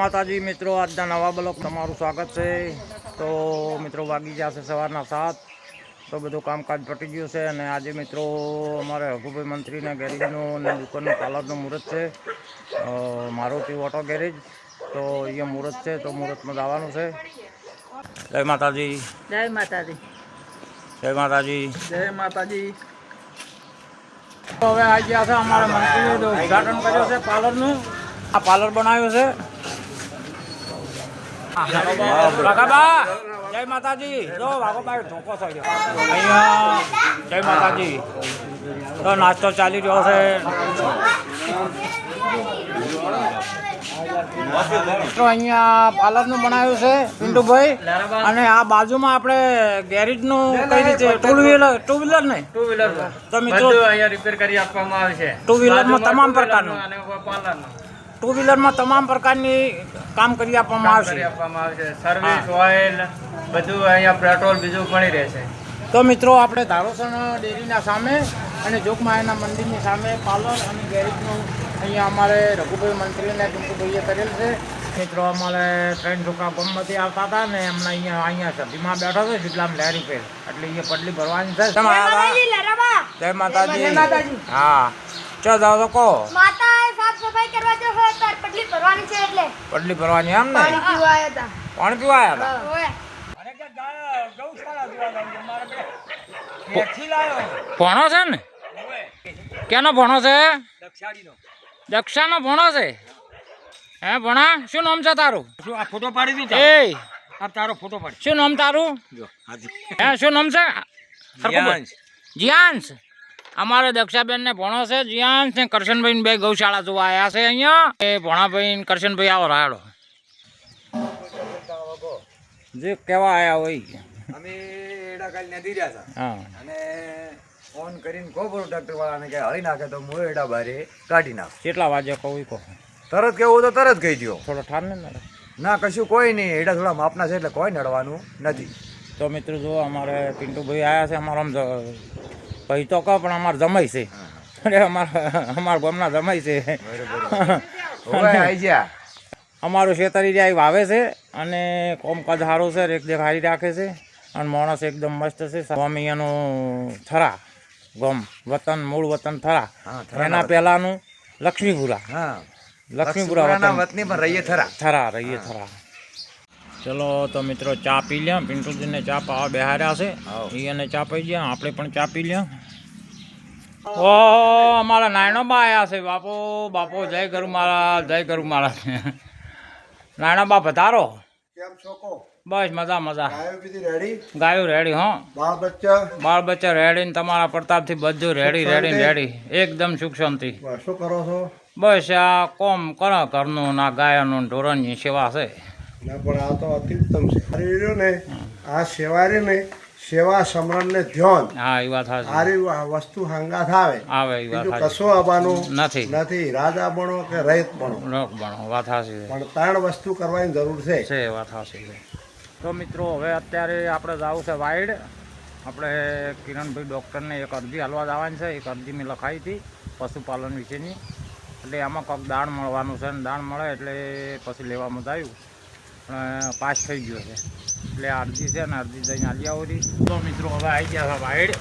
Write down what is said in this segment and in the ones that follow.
માતાજી મિત્રો, આજના નવા બ્લોગ તમારું સ્વાગત છે। તો મિત્રો વાગી ગયા છે સવારના 7। તો બધું કામકાજ પટી ગયું છે અને આજે મિત્રો અમારે રઘુભાઈ મંત્રીના ગેરેજનું અને દુકાનનું પાર્લરનું મુહૂર્ત છે। મારુતિ ઓટો ગેરેજ, તો અહીંયા મુહૂર્ત છે, તો મુહૂર્તમાં જવાનું છે। જય માતાજી, જય માતાજી, જય માતાજી, જય માતાજી। તો હવે આવી ગયા છે અમારા મંત્રીએ ઉદ્ઘાટન કર્યું છે પાર્લરનું। આ પાર્લર બનાવ્યું છે। કાકાબા જય માતાજી। જો વાઘોભાઈ ધોકો થઈ ગયો અહીંયા। જય માતાજી। તો નાસ્તો ચાલી રહ્યો છે। તો અહીંયા પાર્લરનું બનાવ્યું છે પિન્ટુભાઈ, અને આ બાજુમાં આપણે ગેરેજનું કઈ રીતે ટુ વ્હીલર ને ટુ વ્હીલર તો મિત્રો અહીંયા રિપેર કરી આપવામાં આવે છે। ટુ વ્હીલરમાં તમામ પ્રકારનું અને પાર્લરનું ટુ વ્હીલરમાં તમામ પ્રકારની કામ કરી આપવામાં આવશે। સર્વિસ, ઓઇલ બધું અહીંયા પેટ્રોલ બીજું મળી રહેશે। તો મિત્રો આપણે ધારોસણ ડેરીના સામે અને જોગમાયાના મંદિરની સામે પાર્લર અને ગેરેજનું અહીંયા અમારે રઘુભાઈ મંત્રીને પિન્ટુભાઈએ કરેલ છે। મિત્રો અમારે 3 છોકરા ગામમાંથી આવતા હતા ને એમને અહીંયા સધીમાં બેઠો છે શીતલામ લહેરી પર, એટલે અહીંયા પડલી ભરવાની છે। જય માતાજી। હા ચો જાઓ તો કહો। સફાઈ કરવા જો હોય તો પડલી ભરવાની છે, એટલે પડલી ભરવાની એમ ને? પાણી પીવા આવ્યા હતા। પાણી પીવા આવ્યા હતા? ઓય ભણો છે ને? ક્યાંનો ભણો છે? દક્ષાનો ભણો છે? હે ભણા, શું નામ છે તારું? શું આ ફોટો પાડી દીધો? એ આ તારો ફોટો પાડી શું નામ તારું? હે શું નામ છે? જીયાંશ। અમારે દક્ષાબેન ને ભણો છે જીયાંશ ને કરશનભાઈ બે ગૌશાળા જોવા આવ્યા છે અહીંયા। એ ભણાભાઈ ને કરશનભાઈ આવો રાડો જે કેવા આવ્યા હોય। અમે એડા કાલ નદી રહ્યા હતા હા, અને ફોન કરીને કહો બોલો ડૉક્ટર વાળાને કે હળી નાખે તો હું એડા બારે કાઢી નાખ। કેટલા વાગે કહું કહો? તરત કેવું તો તરત કહી દો। થોડો ઠાર ને નડે? ના કશું કોઈ નહીં, એડા થોડા માપના છે એટલે કોઈ નડવાનું નથી। તો મિત્રો જો અમારે પિન્ટુભાઈ આવ્યા છે। અમારો આમ ભાઈ તો કહો પણ અમારે જમાઈ છે, અરે અમારા ગામના જમાઈ છે। આવી ગયા અમારું શેતરી જાય વાવે છે અને કોમકાજ સારું છે, રેખદેખ હારી રાખે છે અને માણસ એકદમ મસ્ત છે। સ્વામી એનું થરા ગોમ વતન, મૂળ વતન થરા, એના પહેલાનું લક્ષ્મીપુરા। હા, લક્ષ્મીપુરા વતની પણ રહીએ થરા થરા રહીએ થરા। ચલો તો મિત્રો ચા પી લ્યા। પિન્ટુજીને ચા પાવા બેહાર્યા છે, એને ચા પી ગયા, આપણે પણ ચા પી લ્યા। ઓહો અમારા નાયણોબા આવ્યા છે। બાપો બાપો જય ગરુ મારા, જય ગરુ મારા। નાયણોબા પધારો। કેમ છો કો? બસ મજા મજા। ગાયો બીજી રેડી? ગાયું રેડી, હો બાળ બચ્ચા બાળ બચ્ચા રેડી ને તમારા પ્રતાપથી બધું રેડી રેડી રેડી એકદમ સુખ શાંતિ। શું કરો છો? બસ આ કોમ કરો ઘરનું, ના ગાયનું ઢોરની સેવા છે। ના પણ આ તો અતિ ઉત્તમ છે। રહ્યું ને આ સેવારી ને સેવા સમરણ ને ધ્યાન હા એ વાત સાચી, આરી વસ્તુ હંગાથ આવે આવે એ વાત બીજું સાચી, કશું આવવાનું નથી નથી। રાજા બનો કે રહીત બનો, રોક બનો, વાત સાચી છે, પણ 3 વસ્તુ કરવાની જરૂર છે। વાત સાચી છે। તો મિત્રો હવે અત્યારે આપણે જવું છે વાઇડ। આપણે કિરણભાઈ ડૉક્ટરને એક અરજી હાલવા જવાની છે। એક અરજી મેં લખાઈ હતી પશુપાલન વિશેની, એટલે આમાં કંઈક દાણ મળવાનું છે, ને દાણ મળે એટલે પછી લેવામાં આવ્યું પણ પાસ થઈ ગયો છે, એટલે આ અરજી છે ને અરજી જઈને આલી આવો રહી। તો મિત્રો હવે આવી ગયા છે વાઇડ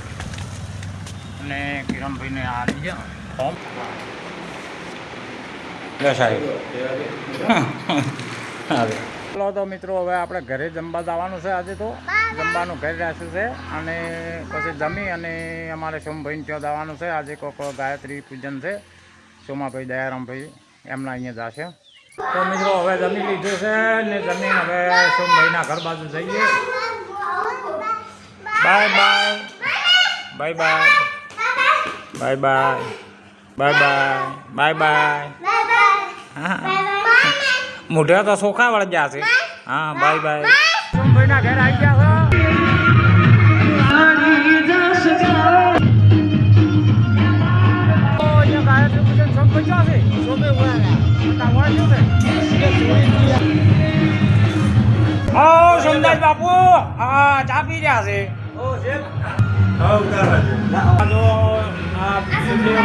અને કિરણભાઈને આલી ગયા ફોર્મ। સાહેબ ચલો તો મિત્રો હવે આપણે ઘરે જમવા જવાનું છે। આજે તો જમવાનું ઘરે રાખ્યું છે અને પછી જમી અને અમારે સોમભાઈને ત્યાં જવાનું છે। આજે કોઈક ગાયત્રી પૂજન છે, સોમાભાઈ દયારામભાઈ એમના અહીંયા જશે। તો મિત્રો હવે જમી લીધું છે ને જમીન હવે સોમભાઈના ઘર બાજુ જઈએ। Bye bye bye bye bye bye bye bye bye bye. મોઢે તો સોખા વળ ગયા છે। હા બાય બાય। સોમભાઈના ઘરે આવી ગયા છો? ગાયત્રી પૂજન સોમભાઈ ક્યાં છે? સોમદાસ બાપુ હા ચા પી રહ્યા છે।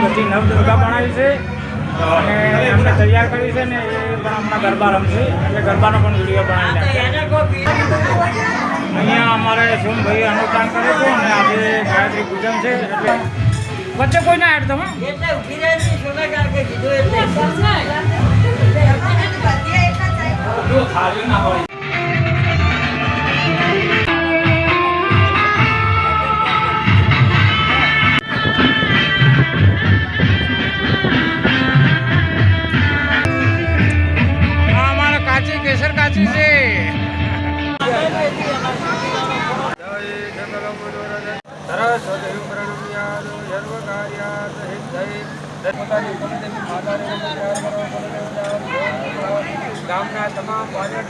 બધી નવદુર્ગા બનાવી છે અને એમને તૈયાર કરી છે ને એ પણ હમણાં ગરબા રમશે એટલે ગરબાનો પણ વિડીયો બનાવી નાખશે. અહીંયા અમારે સોમભાઈ અનુષ્ઠાન કરે છે અને આજે ગાયત્રી પૂજન છે એટલે વચ્ચે કોઈ ના હેડ તમે ખાલી ના હોય. આ અમારા કાચી કેસર કાચી છે. ગામના તમામ હવે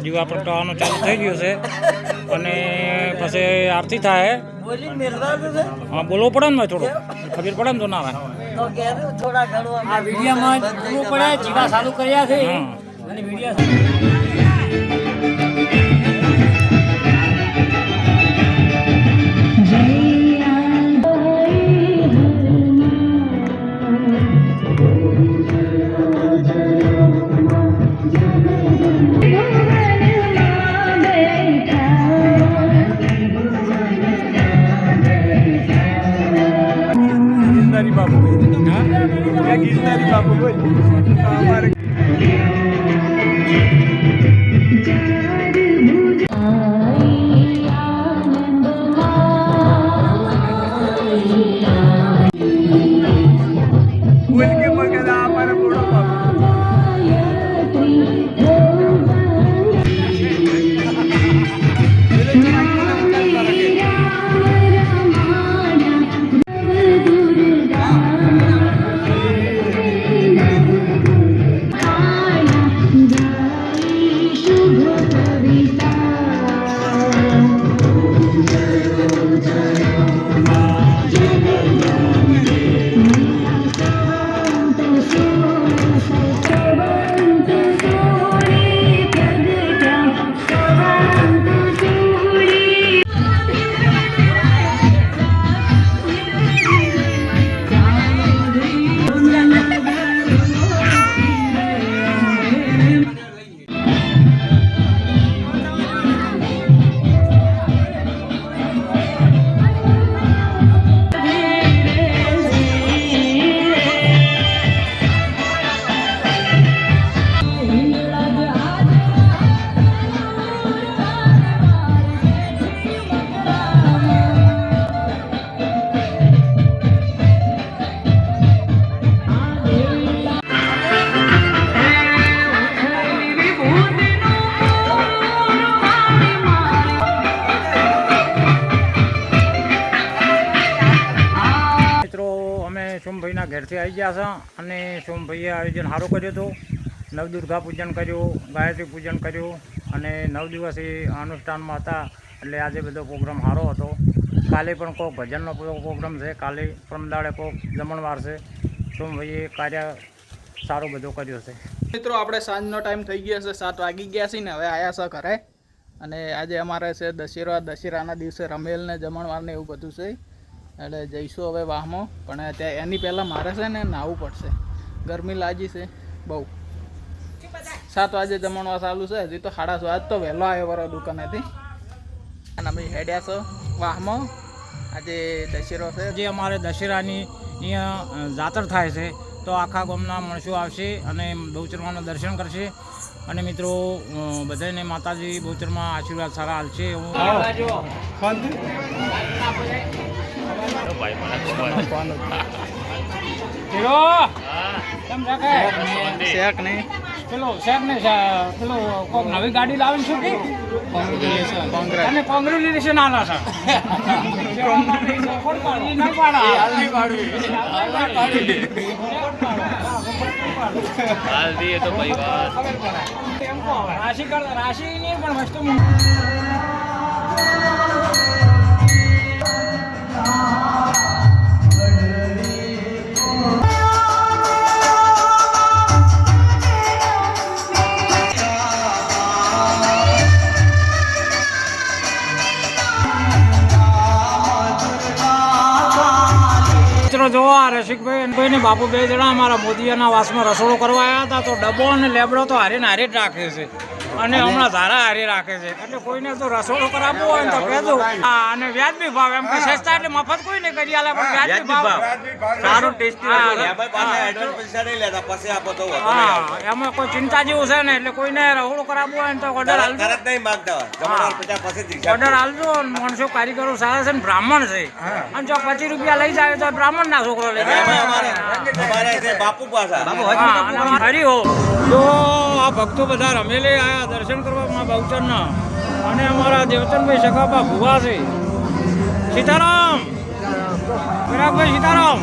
દીવા પ્રગટાવવાનું ચાલુ થઈ ગયું છે અને પછી આરતી થાય. હા બોલવું પડે ને થોડું ખબર પડે ને તો ના આવે. આ વિડીયોમાં જોવું પડે જીવા ચાલુ કર્યા છે અને વિડીયો સોમભાઈના ઘેરથી આવી ગયા છે અને સોમભાઈએ આયોજન સારું કર્યું હતું. નવદુર્ગા પૂજન કર્યું, ગાયત્રી પૂજન કર્યું અને 9 દિવસ એ અનુષ્ઠાનમાં હતા એટલે આજે બધો પ્રોગ્રામ સારો હતો. કાલે પણ કોઈક ભજનનો પ્રોગ્રામ છે, કાલે પરમદાડે કોઈક જમણવાર છે. સોમભાઈએ કાર્ય સારું બધું કર્યું છે. મિત્રો આપણે સાંજનો ટાઈમ થઈ ગયો છે, 7 વાગી ગયા છે ને હવે આવ્યા છે ઘરે. અને આજે અમારે છે દશેરાના દિવસે રમેલ ને જમણવાર ને એવું બધું છે એટલે જઈશું હવે વાહમાં. પણ ત્યાં એની પહેલાં મારે છે ને નાહવું પડશે, ગરમી લાગી છે બહુ. 7 વાગે જમણવાર ચાલુ છે, હજી તો 6:30 આજ તો વહેલો આવ્યો બરો દુકાનેથી અને અમે હેડ્યા છો વાહમાં. આજે દશેરો છે, જે અમારે દશેરાની અહીંયા જાતર થાય છે તો આખા ગામના માણસો આવશે અને બહુચરમાના દર્શન કરશે. અને મિત્રો બધાને માતાજી બહુચરમાં આશીર્વાદ સારા હાલશે એવું શેક નહીં પેલો શેક ને પેલો કોઈક નવી ગાડી લાવીને શું કે કોંગ્રેચ્યુલેશન આલા છે. રાશિ ની પણ વસ્તુ મિત્રો જો આ રસિકભાઈ અને ભાઈ ને બાપુ બે જણા અમારા મોદીયાના વાસમાં રસોડો કરવા આવ્યા હતા તો ડબ્બો અને લેબડો તો હારે હારે જ રાખે છે અને હમણાં ધારા હારે રાખે છે એટલે કોઈને તો રસોડો કરાવવો હોય ને તો કહેજો. હા, અને વ્યાજબી ભાવ એમ કે સસ્તા એટલે મફત કોઈ નહીં કરી આલે પણ વ્યાજબી ભાવ સારું ટેસ્ટી એમાં કોઈ ચિંતા જેવું છે ને એટલે કોઈને રસોડો કરાવવો હોય ને તો ઓર્ડર હાલજો. ઓર્ડર હાલજો. માણસો કારીગરો સારા છે ને બ્રાહ્મણ છે અને જો 25 રૂપિયા લઈ જાય તો બ્રાહ્મણ ના છોકરો લઈ જાય. હરી હો જો આ ભક્તો બધા રમેલે આયા દર્શન કરવા માં બહુચરના અને અમારા દેવચંદભાઈ સગાબા ભુવા છે. સીતારામ બરાબર સીતારામ.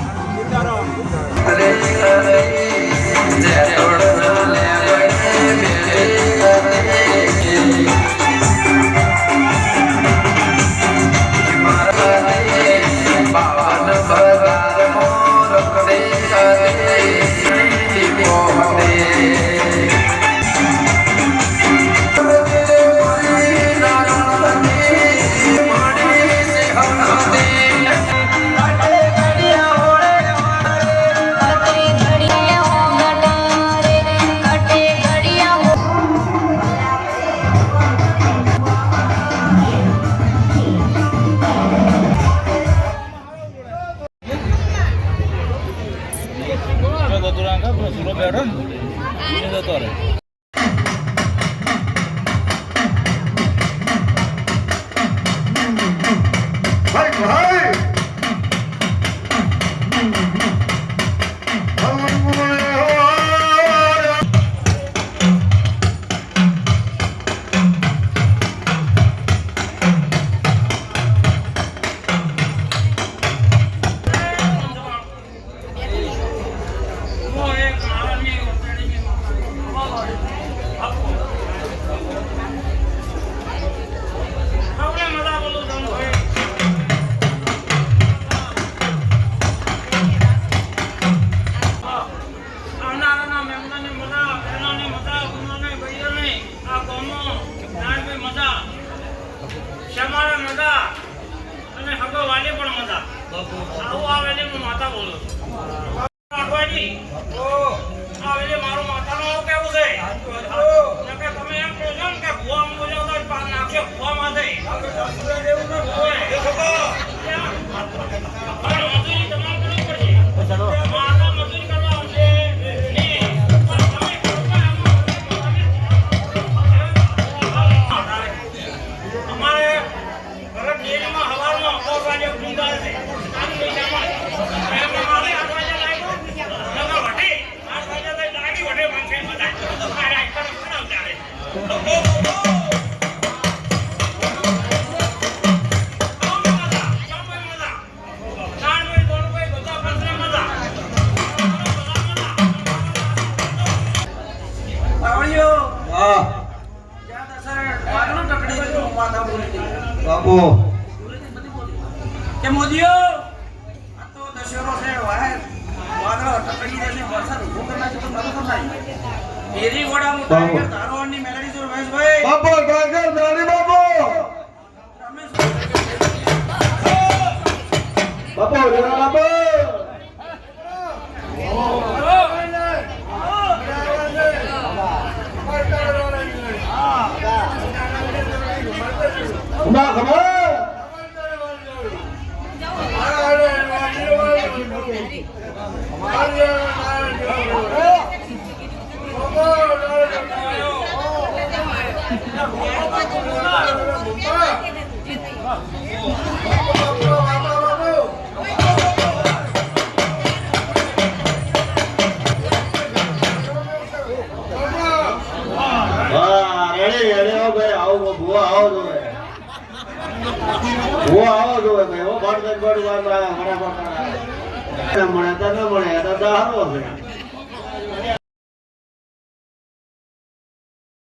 કે મોદીઓ આ તો દશેરો છે વાદળો ટકડી દેશે વરસાદ ઉભો કરનાર તો નતો થાય એરી ગોડામાં ટાઈગર ધારોની મેલડી જો રમેશભાઈ બાપો ટાઈગર દાડી બાપો બાપો જરા બાપો ના ખબર મળે તો ન મળે તો સારો છે.